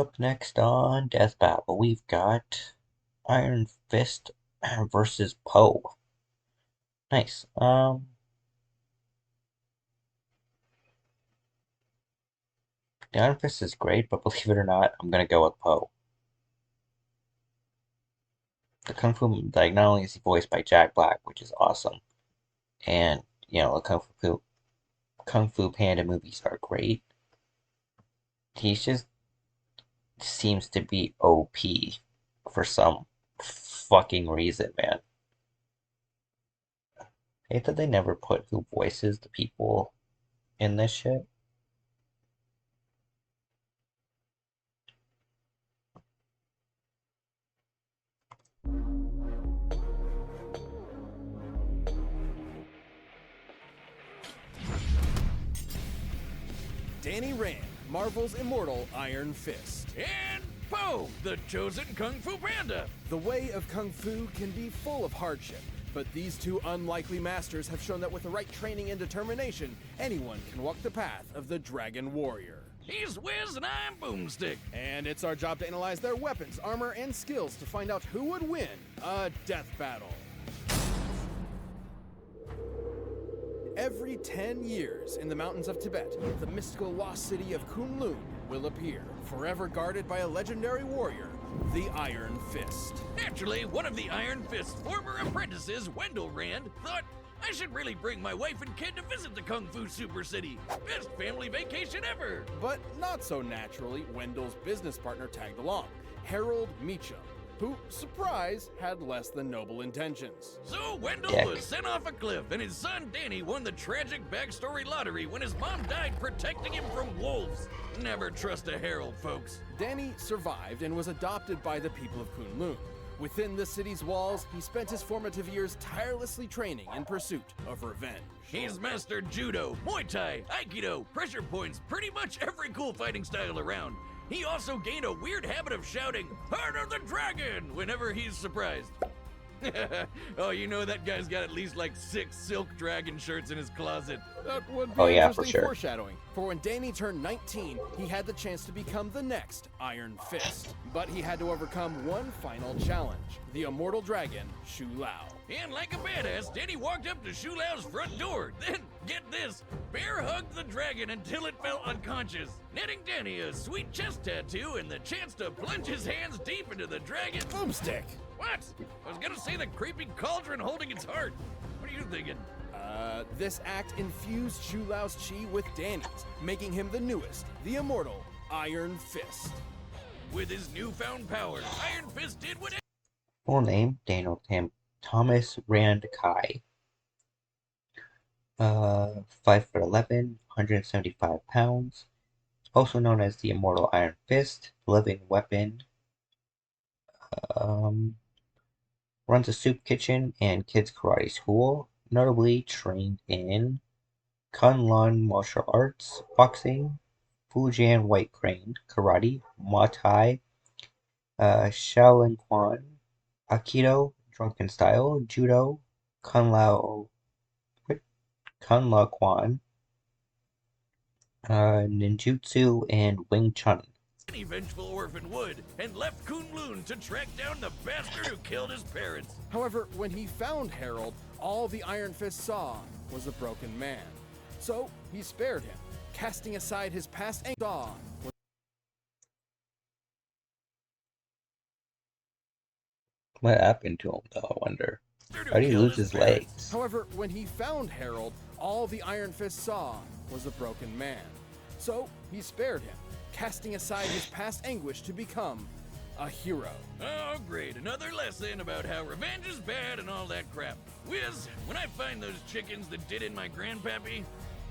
Up next on Death Battle, we've got Iron Fist versus Poe. Nice. The Iron Fist is great, but believe it or not, I'm gonna go with Poe. The Kung Fu, like, not only is he voiced by Jack Black, which is awesome, and the Kung Fu Panda movies are great. He just seems to be OP for some fucking reason, man. I hate that they never put who voices the people in this shit. Danny Rand, Marvel's immortal Iron Fist. And Poe, the chosen Kung Fu Panda. The way of Kung Fu can be full of hardship, but these two unlikely masters have shown that with the right training and determination, anyone can walk the path of the Dragon Warrior. He's Wiz and I'm Boomstick. And it's our job to analyze their weapons, armor, and skills to find out who would win a death battle. Every 10 years, in the mountains of Tibet, the mystical lost city of Kunlun will appear, forever guarded by a legendary warrior, the Iron Fist. Naturally, one of the Iron Fist's former apprentices, Wendell Rand, thought, I should really bring my wife and kid to visit the Kung Fu Super City. Best family vacation ever. But not so naturally, Wendell's business partner tagged along, Harold Meacham, who, surprise, had less than noble intentions. So Wendell was sent off a cliff, and his son Danny won the tragic backstory lottery when his mom died protecting him from wolves. Never trust a Harold, folks. Danny survived and was adopted by the people of Kunlun. Within the city's walls, he spent his formative years tirelessly training in pursuit of revenge. He's mastered judo, Muay Thai, Aikido, pressure points, pretty much every cool fighting style around. He also gained a weird habit of shouting, "Heart of the Dragon!" whenever he's surprised. Oh, you know that guy's got at least like 6 silk dragon shirts in his closet. That would be interesting foreshadowing. For when Danny turned 19, he had the chance to become the next Iron Fist. But he had to overcome one final challenge, the immortal dragon, Shu Lao. And like a badass, Danny walked up to Shu Lao's front door. Then, get this, bear hugged the dragon until it fell unconscious, netting Danny a sweet chest tattoo and the chance to plunge his hands deep into the dragon. Boomstick! What? I was gonna say the creepy cauldron holding its heart. What are you thinking? This act infused Shu Lao's chi with Danny's, making him the newest, the immortal Iron Fist. With his newfound powers, Iron Fist did what... Full name, Daniel Thomas Rand Kai. 5'11", 175 pounds. Also known as the Immortal Iron Fist, living weapon. Runs a soup kitchen and kids karate school. Notably trained in Kunlun martial arts, boxing, Fujian White Crane, karate, Muay Thai, Shaolin Quan, Aikido, drunken style, judo, Kun Lao Quan, ninjutsu, and Wing Chun. Any vengeful orphan would, and left Kunlun to track down the bastard who killed his parents. However, when he found Harold, all the Iron Fist saw was a broken man. So he spared him, casting aside his past and saw. What happened to him, though, I wonder? How did he lose his legs? However, when he found Harold, all the Iron Fist saw was a broken man. So he spared him, casting aside his past anguish to become a hero. Oh, great. Another lesson about how revenge is bad and all that crap. Wiz, when I find those chickens that did in my grandpappy,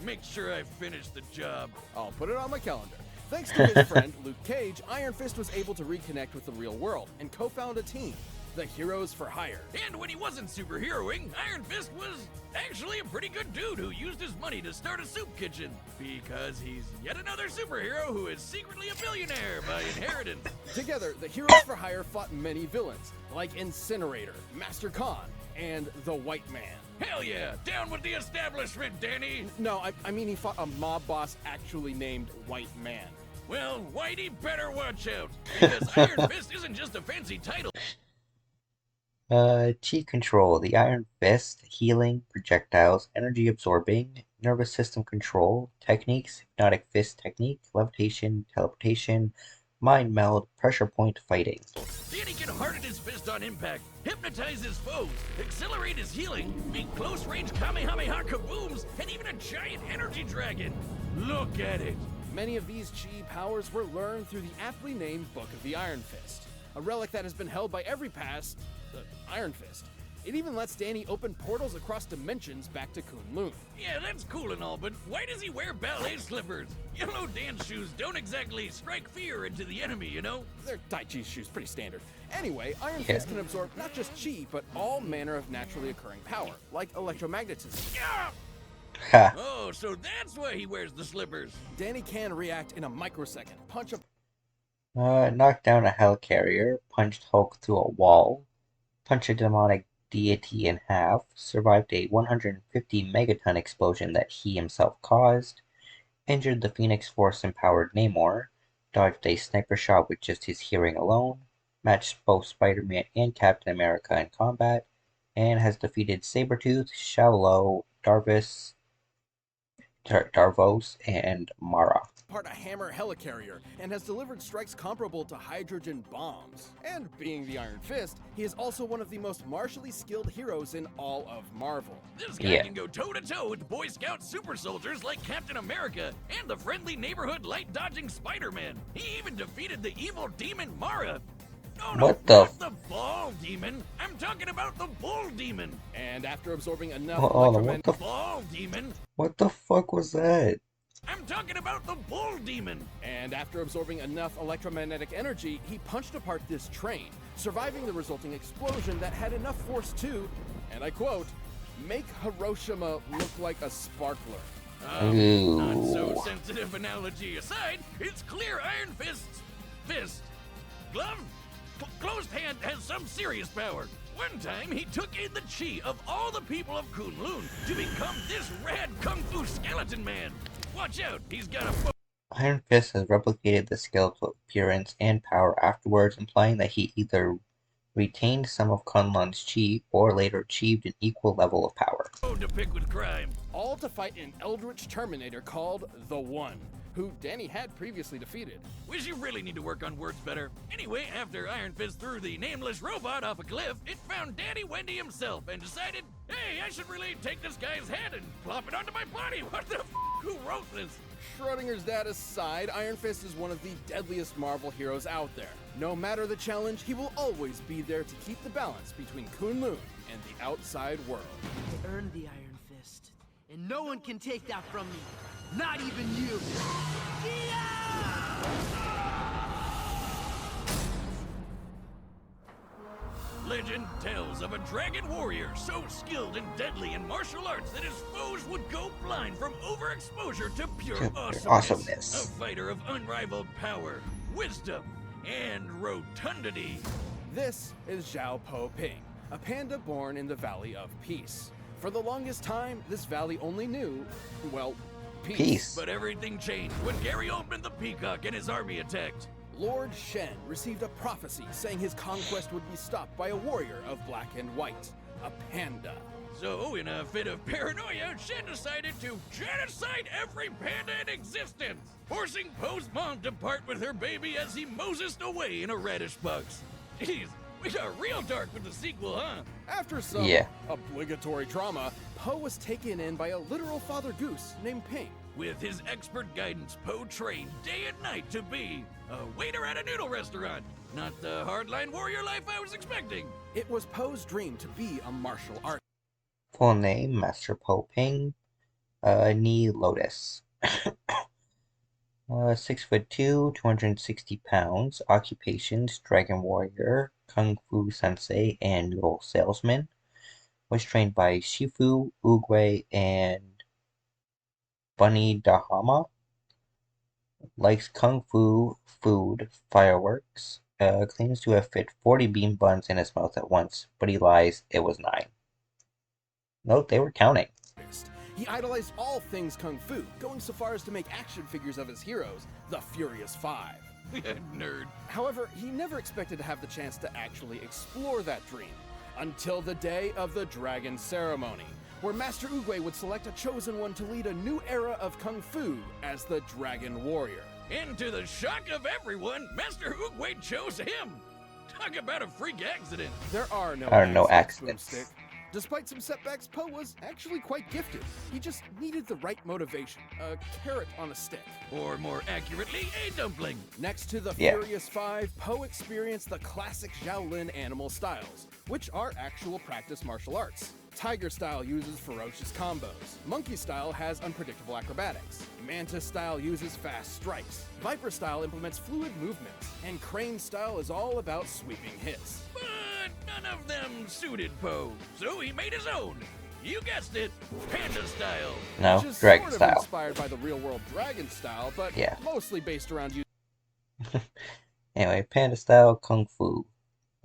make sure I finish the job. I'll put it on my calendar. Thanks to his friend, Luke Cage, Iron Fist was able to reconnect with the real world and co-found a team, the Heroes for Hire. And when he wasn't superheroing, Iron Fist was actually a pretty good dude who used his money to start a soup kitchen. Because he's yet another superhero who is secretly a billionaire by inheritance. Together, the Heroes for Hire fought many villains, like Incinerator, Master Khan, and the White Man. Hell yeah! Down with the establishment, Danny! No, I mean he fought a mob boss actually named White Man. Well, Whitey better watch out, because Iron Fist isn't just a fancy title. Chi control. The Iron Fist, healing, projectiles, energy absorbing, nervous system control, techniques, hypnotic fist technique, levitation, teleportation, mind meld, pressure point fighting. Danny can harden his fist on impact, hypnotize his foes, accelerate his healing, make close range Kamehameha kabooms, and even a giant energy dragon. Look at it. Many of these chi powers were learned through the aptly named Book of the Iron Fist, a relic that has been held by every past Iron Fist. It even lets Danny open portals across dimensions back to Kunlun. Yeah, that's cool and all, but why does he wear ballet slippers? Yellow dance shoes don't exactly strike fear into the enemy, you know? They're Tai Chi shoes, pretty standard. Anyway, Iron Fist can absorb not just chi, but all manner of naturally occurring power, like electromagnetism. Yeah! Ha! Oh, so that's why he wears the slippers. Danny can react in a microsecond, punch a Knocked down a helicarrier, punched Hulk through a wall, punched a demonic deity in half, survived a 150 megaton explosion that he himself caused, injured the Phoenix Force-empowered Namor, dodged a sniper shot with just his hearing alone, matched both Spider-Man and Captain America in combat, and has defeated Sabretooth, Shaolo, Darvos, and Mara. Part a hammer helicarrier and has delivered strikes comparable to hydrogen bombs. And being the Iron Fist, he is also one of the most martially skilled heroes in all of Marvel. This guy can go toe-to-toe with Boy Scout super soldiers like Captain America and the friendly neighborhood light-dodging Spider-Man. He even defeated the evil demon Mara. Oh no, not the ball demon. I'm talking about the bull demon. And after absorbing enough ball demon. What the fuck was that? I'm talking about the bull demon. And after absorbing enough electromagnetic energy, he punched apart this train, surviving the resulting explosion that had enough force to, and I quote, make Hiroshima look like a sparkler. Not so sensitive analogy aside, it's clear Iron Fist's fist, glove, closed hand has some serious power. One time, he took in the chi of all the people of Kunlun to become this rad kung fu skeleton man. Watch out, he's got a... Iron Fist has replicated the skeletal appearance and power afterwards, implying that he either retained some of Kunlun's chi or later achieved an equal level of power. To pick with crime. All to fight an eldritch Terminator called The One, who Danny had previously defeated. Wish you really need to work on words better. Anyway, after Iron Fist threw the nameless robot off a cliff, it found Daddy Wendy himself and decided, hey, I should really take this guy's head and plop it onto my body. What the f***? Who wrote this? Schrodinger's dad aside, Iron Fist is one of the deadliest Marvel heroes out there. No matter the challenge, he will always be there to keep the balance between Kunlun and the outside world. I earned the Iron Fist, and no one can take that from me. Not even you! Legend tells of a dragon warrior so skilled and deadly in martial arts that his foes would go blind from overexposure to pure awesomeness. A fighter of unrivaled power, wisdom, and rotundity. This is Zhao Po Ping, a panda born in the Valley of Peace. For the longest time, this valley only knew, well, peace. But everything changed when Gary opened the Peacock and his army attacked. Lord Shen received a prophecy saying his conquest would be stopped by a warrior of black and white, a panda. So, in a fit of paranoia, Shen decided to genocide every panda in existence, forcing Poe's mom to part with her baby as he Mosesed away in a radish box. Jeez, we got real dark with the sequel, huh? After some obligatory trauma, Poe was taken in by a literal Father Goose named Ping. With his expert guidance, Poe trained day and night to be a waiter at a noodle restaurant. Not the hardline warrior life I was expecting. It was Poe's dream to be a martial artist. Full name, Master Po Ping, knee lotus. 6'2", 260 pounds. Occupations, dragon warrior, kung fu sensei, and noodle salesman. Was trained by Shifu, Oogway, and Bunny Dahama. Likes kung fu, food, fireworks. Claims to have fit 40 bean buns in his mouth at once, but he lies, it was 9. Note, they were counting. He idolized all things kung fu, going so far as to make action figures of his heroes, the Furious Five. Nerd. However, he never expected to have the chance to actually explore that dream, until the day of the Dragon Ceremony, where Master Oogway would select a chosen one to lead a new era of kung fu as the Dragon Warrior. And to the shock of everyone, Master Oogway chose him. Talk about a freak accident. There are no accidents. Boomstick. Despite some setbacks, Poe was actually quite gifted. He just needed the right motivation, a carrot on a stick. Or more accurately, a dumpling. Next to the Yeah. Furious Five, Poe experienced the classic Shaolin animal styles, which are actual practice martial arts. Tiger style uses ferocious combos. Monkey style has unpredictable acrobatics. Mantis style uses fast strikes. Viper style implements fluid movements. And Crane style is all about sweeping hits. But none of them suited Poe, so he made his own. You guessed it, Panda style. No, Which is Dragon sort of style. inspired by the real-world Dragon style, but Yeah. mostly based around Anyway, Panda style Kung Fu.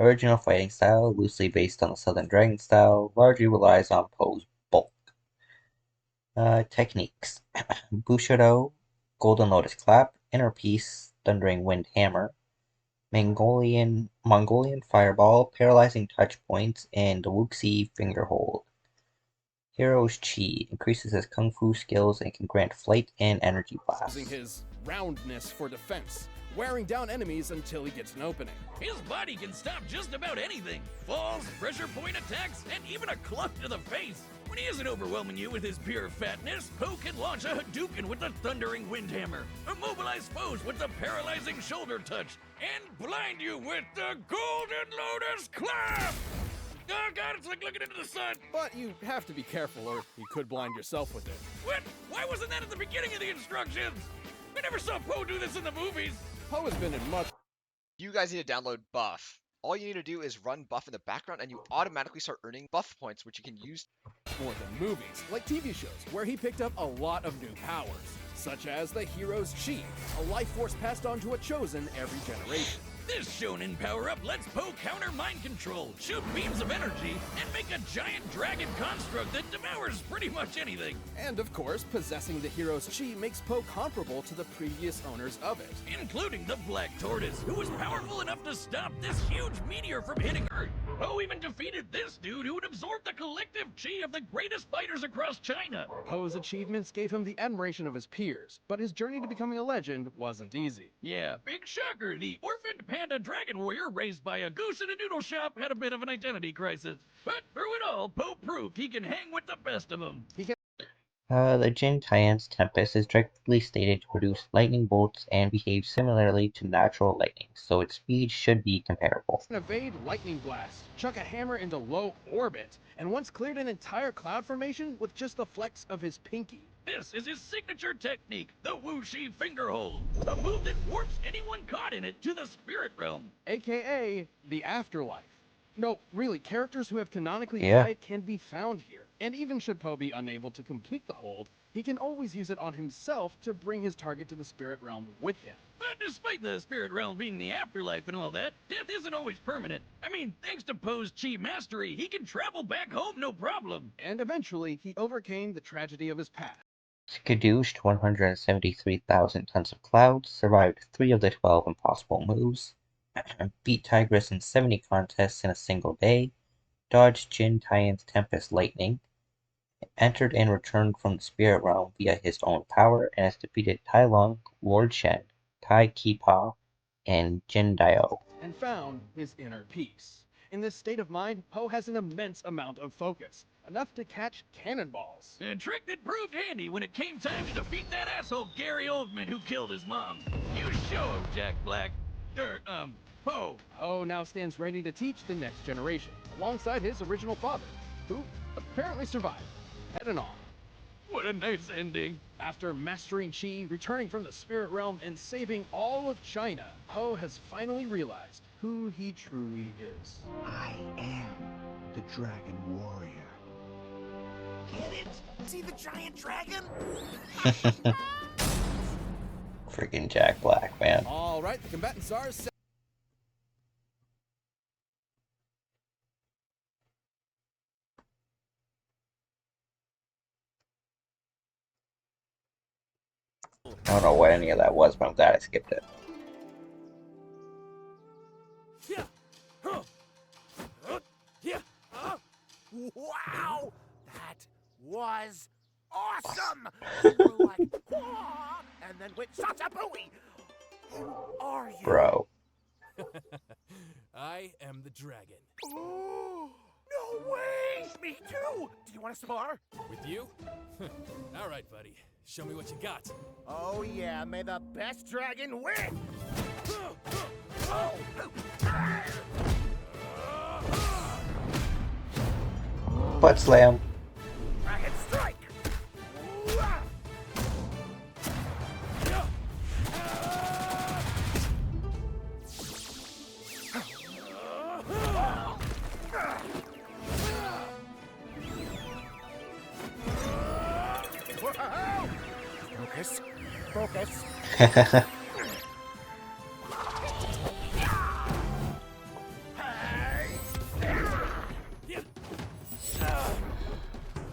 Original fighting style, loosely based on the Southern Dragon style, largely relies on Poe's bulk. Techniques. Bushido, Golden Lotus Clap, Inner Peace, Thundering Wind Hammer, Mongolian Fireball, Paralyzing Touch Points, and the Wuxi Finger Hold. Hero's Chi increases his kung fu skills and can grant flight and energy blasts. using his roundness for defense, wearing down enemies until he gets an opening. His body can stop just about anything. Falls, pressure point attacks, and even a club to the face. When he isn't overwhelming you with his pure fatness, Poe can launch a Hadouken with the Thundering Windhammer, immobilize foes with the Paralyzing Shoulder Touch, and blind you with the Golden Lotus Clap! Oh god, it's like looking into the sun! But you have to be careful or you could blind yourself with it. What? Why wasn't that at the beginning of the instructions? I never saw Poe do this in the movies! Poe has been in much You guys need to download Buff. All you need to do is run Buff in the background and you automatically start earning Buff points, which you can use. more than movies, like TV shows, where he picked up a lot of new powers, such as the hero's Chi, a life force passed on to a chosen every generation. This shonen power-up lets Poe counter mind control, shoot beams of energy, and make a giant dragon construct that devours pretty much anything. And of course, possessing the hero's Chi makes Poe comparable to the previous owners of it. Including the Black Tortoise, who was powerful enough to stop this huge meteor from hitting Earth. Poe even defeated this dude who would absorb the collective chi of the greatest fighters across China. Poe's achievements gave him the admiration of his peers, but his journey to becoming a legend wasn't easy. Yeah, big shocker, the orphaned panda dragon warrior raised by a goose in a noodle shop had a bit of an identity crisis. But through it all, Poe proved he can hang with the best of them. The Jin Taiyan's Tempest is directly stated to produce lightning bolts and behave similarly to natural lightning, so its speed should be comparable. Evade lightning blast, chuck a hammer into low orbit, and once cleared an entire cloud formation with just the flex of his pinky. This is his signature technique, the Wuxi Finger Hold, a move that warps anyone caught in it to the spirit realm. AKA the afterlife. No, really, characters who have canonically Yeah. died can be found here. And even should Poe be unable to complete the hold, he can always use it on himself to bring his target to the spirit realm with him. But despite the spirit realm being the afterlife and all that, death isn't always permanent. I mean, thanks to Poe's chi mastery, he can travel back home no problem. And eventually, he overcame the tragedy of his past. Skadooshed 173,000 tons of clouds, survived 3 of the 12 impossible moves, beat Tigress in 70 contests in a single day, dodged Jin Taiyan's Tempest Lightning, entered and returned from the spirit realm via his own power, and has defeated Tai Lung, Lord Shen, Tai Kipa, and Jin Dio. And found his inner peace. In this state of mind, Poe has an immense amount of focus, enough to catch cannonballs. A trick that proved handy when it came time to defeat that asshole Gary Oldman who killed his mom. You show him, Jack Black. Poe. Poe now stands ready to teach the next generation, alongside his original father, who apparently survived, head and all. What a nice ending. After mastering Chi, returning from the spirit realm, and saving all of China, Poe has finally realized who he truly is. I am the Dragon Warrior. Get it? See the giant dragon? Freaking Jack Black, man. All right, the combatants are I don't know what any of that was, but I'm glad I skipped it. Wow! That was awesome! You were like, "Wah," and then went Satabooey! Who are you? Bro. I am the dragon. No way! Me too! Do you want to spar? With you? All right, buddy. Show me what you got. Oh yeah, may the best dragon win! Butt slam. Dragon strike! Focus. Focus.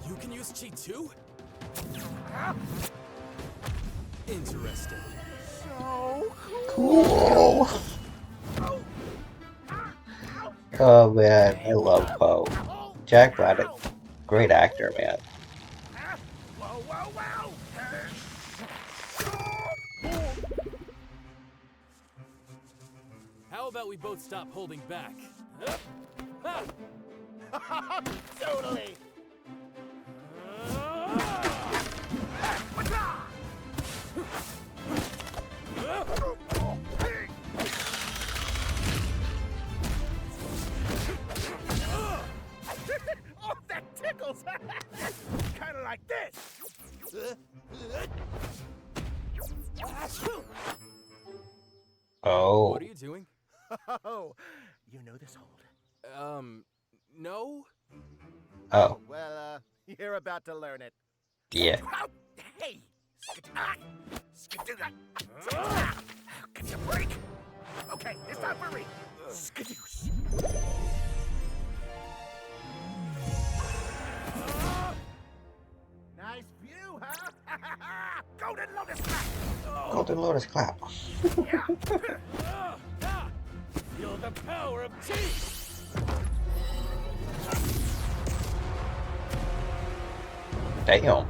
You can use chi too? Interesting. So Cool. Oh man, I love Poe. Jack Black, great actor, man. Whoa, whoa, whoa! How about we both stop holding back? Totally. Oh, that tickles! Kind of like this. Oh. What are you doing? Oh, you know this hold. No? Oh. Well, you're about to learn it. Yeah. Oh, hey! Skidoo! Get your break! Okay, it's time for me! Skidoosh! Nice view, huh? Golden Lotus Clap! Golden Lotus clap. Feel the power of chi! Damn.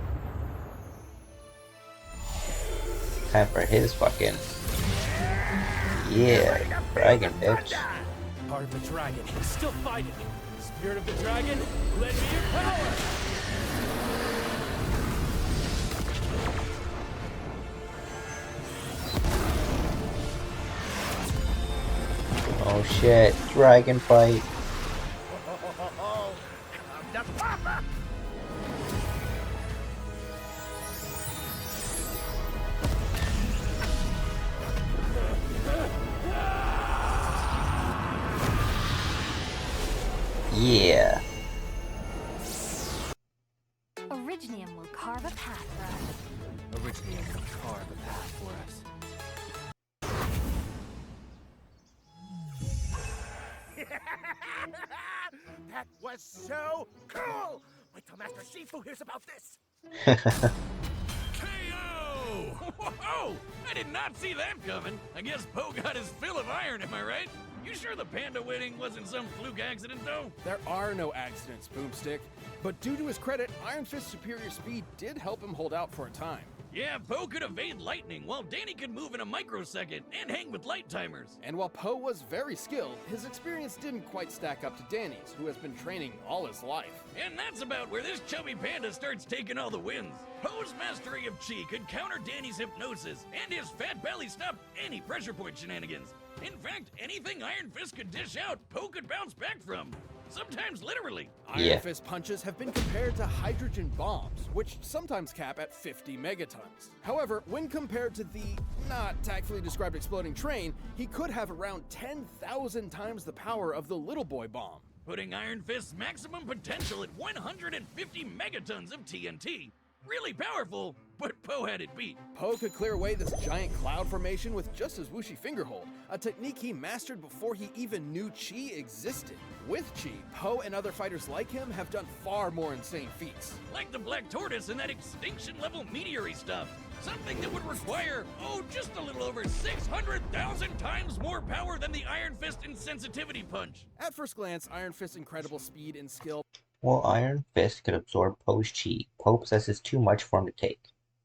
Time for his fucking. Yeah, dragon bitch. Part of the dragon, still fighting. Spirit of the dragon, lend me your power! Oh shit, dragon fight. Come to Papa! Yeah. Originium will carve a path for us. Originium will carve a path for us. That was so cool! Wait till Master Shifu hears about this! KO! Whoa! I did not see that coming. I guess Poe got his fill of iron, am I right? You sure the panda winning wasn't some fluke accident, though? There are no accidents, Boomstick. But due to his credit, Iron Fist's superior speed did help him hold out for a time. Yeah, Poe could evade lightning, while Danny could move in a microsecond and hang with light timers. And while Poe was very skilled, his experience didn't quite stack up to Danny's, who has been training all his life. And that's about where this chubby panda starts taking all the wins. Poe's mastery of chi could counter Danny's hypnosis, and his fat belly stopped any pressure point shenanigans. In fact, anything Iron Fist could dish out, Poe could bounce back from. Sometimes literally. Iron Fist punches have been compared to hydrogen bombs, which sometimes cap at 50 megatons. However, when compared to the not tactfully described exploding train, he could have around 10,000 times the power of the Little Boy bomb. Putting Iron Fist's maximum potential at 150 megatons of TNT. Really powerful, but Poe had it beat. Poe could clear away this giant cloud formation with just his whooshy fingerhold, a technique he mastered before he even knew chi existed. With chi, Poe and other fighters like him have done far more insane feats. Like the Black Tortoise and that extinction-level meteor stuff. Something that would require, just a little over 600,000 times more power than the Iron Fist insensitivity punch. At first glance, Iron Fist's incredible speed and skill. While Iron Fist could absorb Poe's chi, Poe possesses too much for him to take.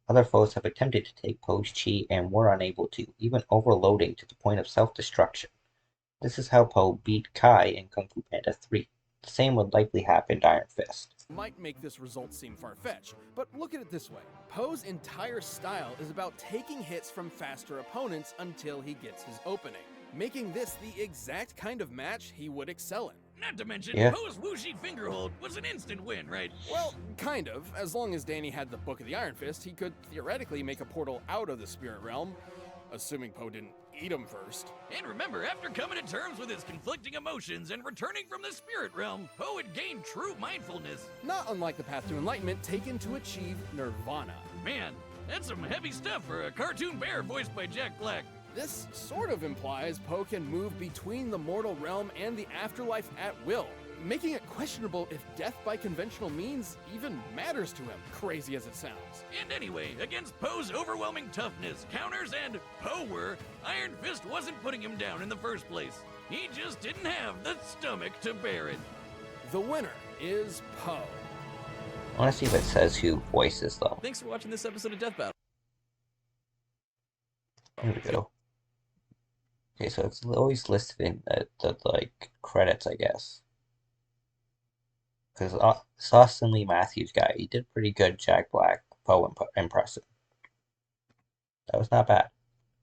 Other foes have attempted to take Poe's chi and were unable to, even overloading to the point of self-destruction. This is how Poe beat Kai in Kung Fu Panda 3. The same would likely happen to Iron Fist. Might make this result seem far-fetched, but look at it this way. Poe's entire style is about taking hits from faster opponents until he gets his opening, making this the exact kind of match he would excel in. Not to mention, Yeah. Poe's Wuxi fingerhold was an instant win, right? Well, kind of. As long as Danny had the Book of the Iron Fist, he could theoretically make a portal out of the Spirit Realm, assuming Poe didn't eat him first. And remember, after coming to terms with his conflicting emotions and returning from the spirit realm, Poe had gained true mindfulness. Not unlike the path to enlightenment taken to achieve nirvana. Man, that's some heavy stuff for a cartoon bear voiced by Jack Black. This sort of implies Poe can move between the mortal realm and the afterlife at will, making it questionable if death by conventional means even matters to him, crazy as it sounds. And anyway, against Poe's overwhelming toughness, counters, and power, Iron Fist wasn't putting him down in the first place. He just didn't have the stomach to bear it. The winner is Poe. I want to see if it says who voices though. Thanks for watching this episode of Death Battle. Here we go. Okay, so it's always listed in the like credits, I guess. Because this Austin Lee Matthews guy, he did pretty good Jack Black Poe impression. That was not bad.